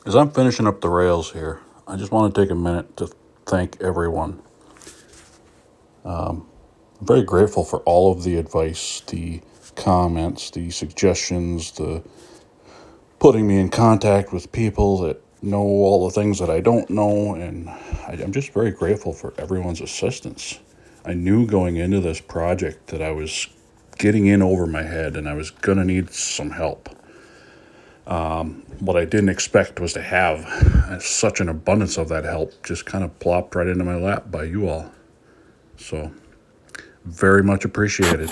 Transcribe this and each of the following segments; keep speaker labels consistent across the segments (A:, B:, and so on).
A: As I'm finishing up the rails here, I just want to take a minute to thank everyone. I'm very grateful for all of the advice, the comments, the suggestions, the putting me in contact with people that know all the things that I don't know, and I'm just very grateful for everyone's assistance. I knew going into this project that I was getting in over my head and I was going to need some help. What I didn't expect was to have such an abundance of that help just kind of plopped right into my lap by you all. So, very much appreciated.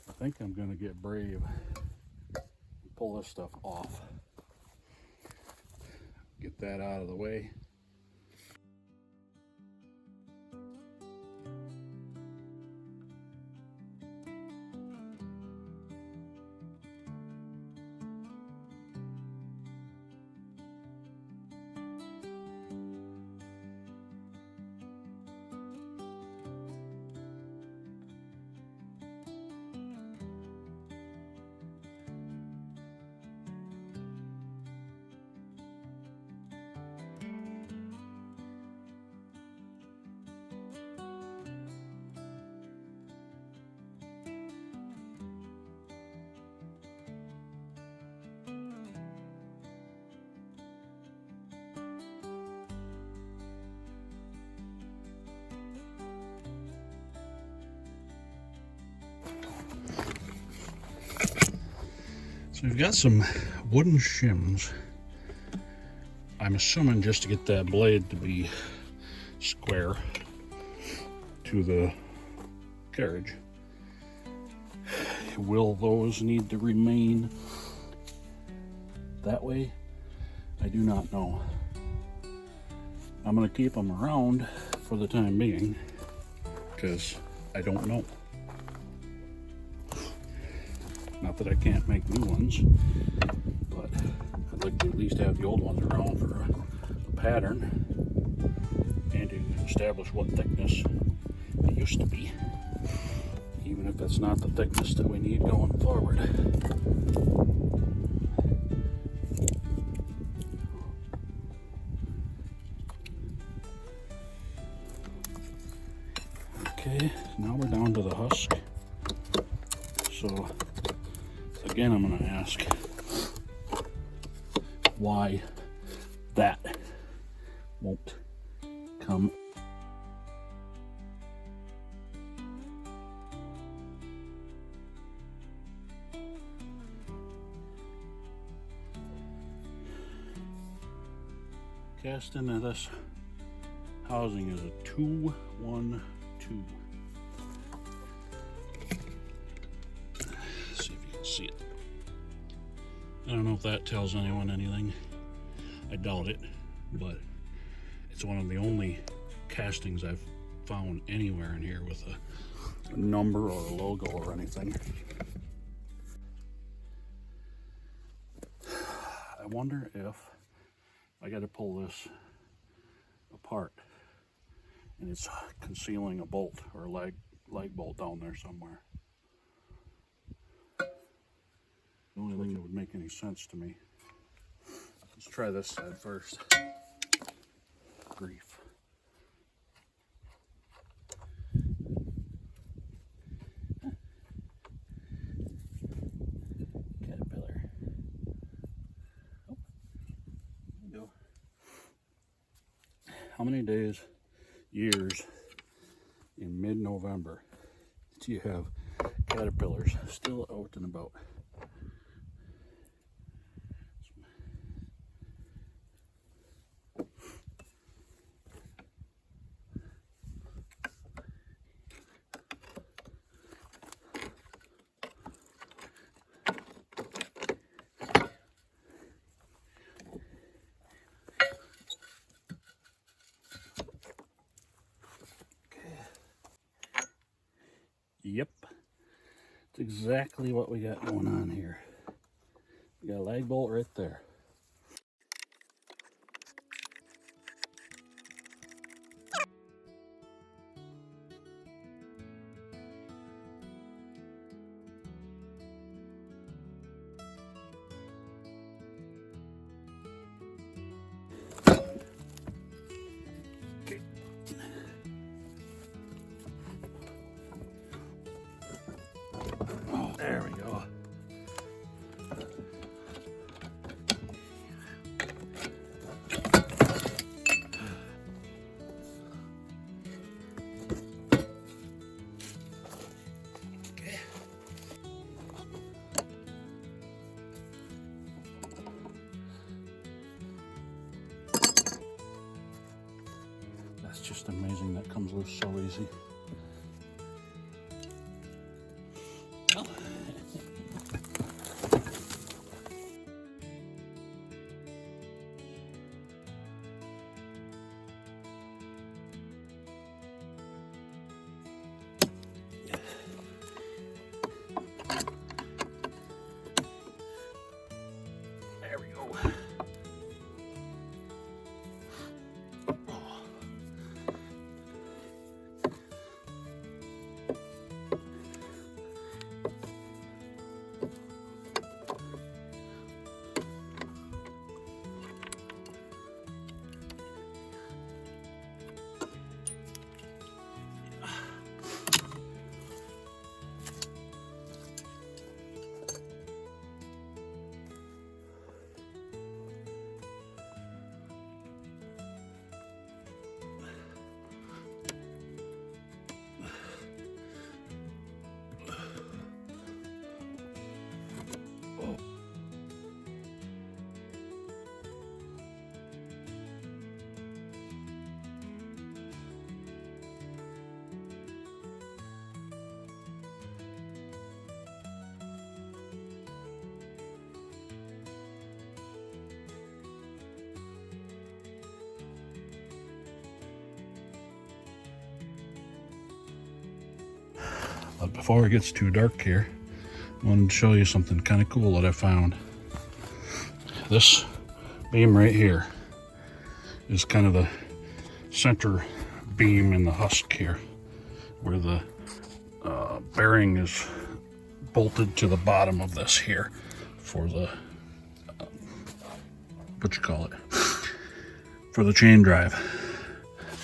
A: I think I'm going to get brave and pull this stuff off. Get that out of the way. So we've got some wooden shims. I'm assuming just to get that blade to be square to the carriage. Will those need to remain that way? I do not know. I'm going to keep them around for the time being because I don't know. Not that I can't make new ones, but I'd like to at least have the old ones around for a pattern and to establish what thickness it used to be, even if that's not the thickness that we need going forward. Okay, now we're down to the husk. So again, I'm going to ask why that won't come. Cast into this housing is a 2-1-2. See if you can see it. I don't know if that tells anyone anything. I doubt it, but it's one of the only castings I've found anywhere in here with a number or a logo or anything. I wonder if I got to pull this apart and it's concealing a bolt or a leg bolt down there somewhere. The only thing that would make any sense to me. Let's try this side first. Grief. how many days, years in mid-November do you have caterpillars still out and about? Yep, it's exactly what we got going on here. We got a lag bolt right there. Okay. Oh, there we go. That's just amazing. That comes loose so easy. Oh. There we go. But before it gets too dark here, I wanted to show you something kind of cool that I found. This beam right here is kind of the center beam in the husk here, where the bearing is bolted to the bottom of this here for the, for the chain drive.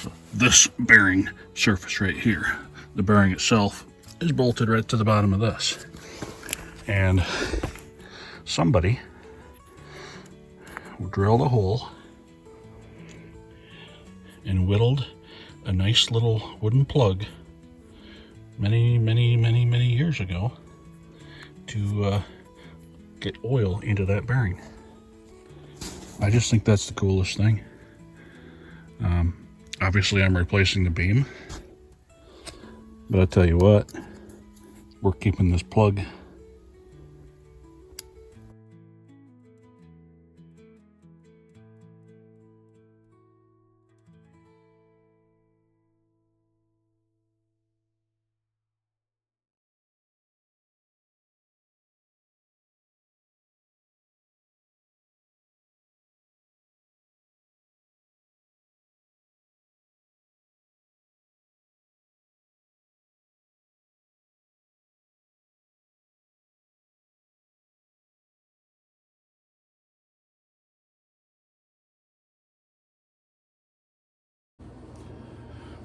A: So this bearing surface right here, the bearing itself is bolted right to the bottom of this. And somebody drilled a hole and whittled a nice little wooden plug many years ago to get oil into that bearing. I just think that's the coolest thing. Obviously I'm replacing the beam, but I tell you what, we're keeping this plug.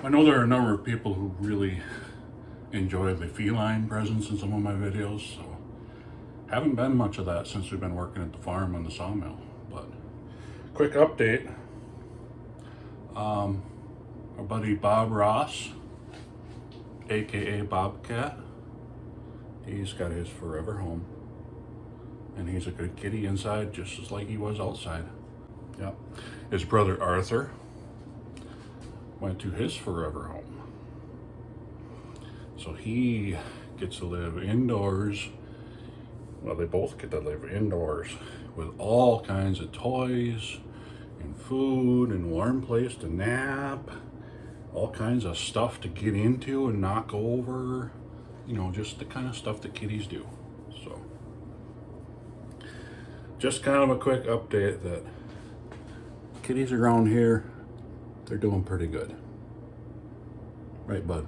A: I know there are a number of people who really enjoy the feline presence in some of my videos, so haven't been much of that since we've been working at the farm on the sawmill. But quick update, Our buddy Bob Ross, aka Bobcat, he's got his forever home. And he's a good kitty inside, just as like he was outside. Yep. His brother Arthur went to his forever home. So he gets to live indoors. Well, they both get to live indoors with all kinds of toys and food and warm place to nap, all kinds of stuff to get into and knock over, you know, just the kind of stuff that kitties do. So just kind of a quick update that kitties around here, they're doing pretty good. Right, bud?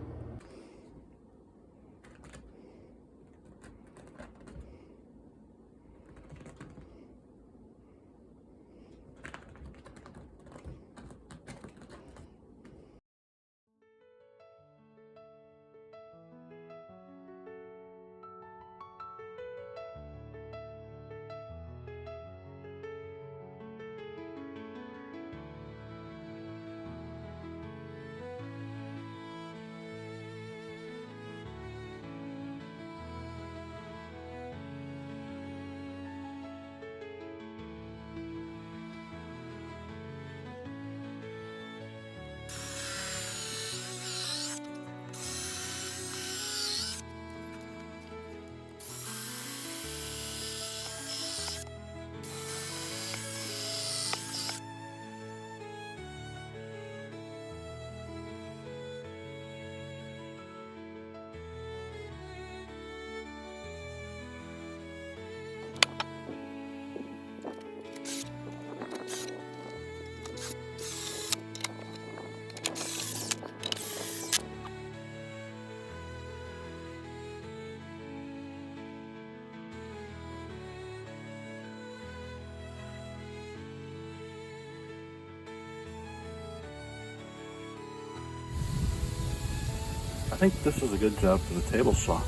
A: I think this is a good job for the table saw.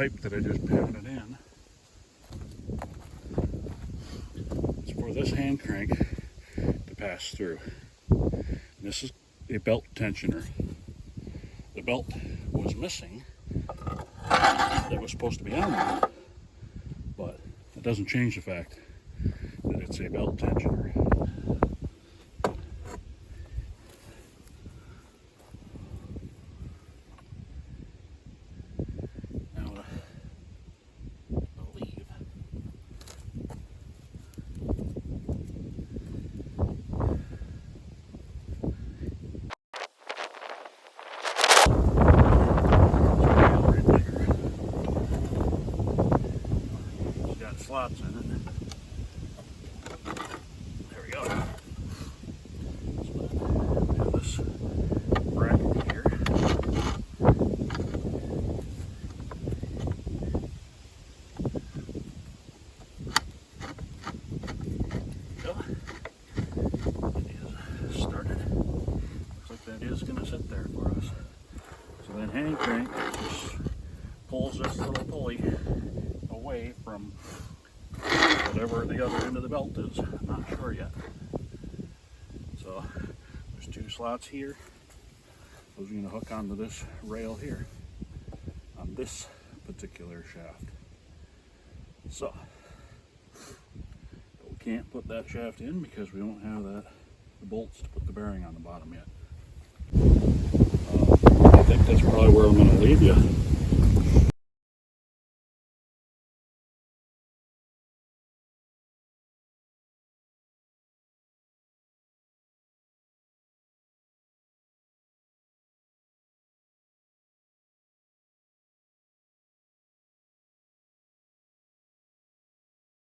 A: pipe that I just pounded in is for this hand crank to pass through. And this is a belt tensioner. The belt was missing that was supposed to be on there, but it doesn't change the fact that it's a belt tensioner. Slots in it. There we go. So we have this bracket here. Go. It is started. Looks like that is going to sit there for us. So that hand crank just pulls this little pulley away from whatever the other end of the belt is. I'm not sure yet. So there's two slots here. Those are going to hook onto this rail here on this particular shaft. So we can't put that shaft in because we don't have the bolts to put the bearing on the bottom yet. I think that's probably where I'm going to leave you.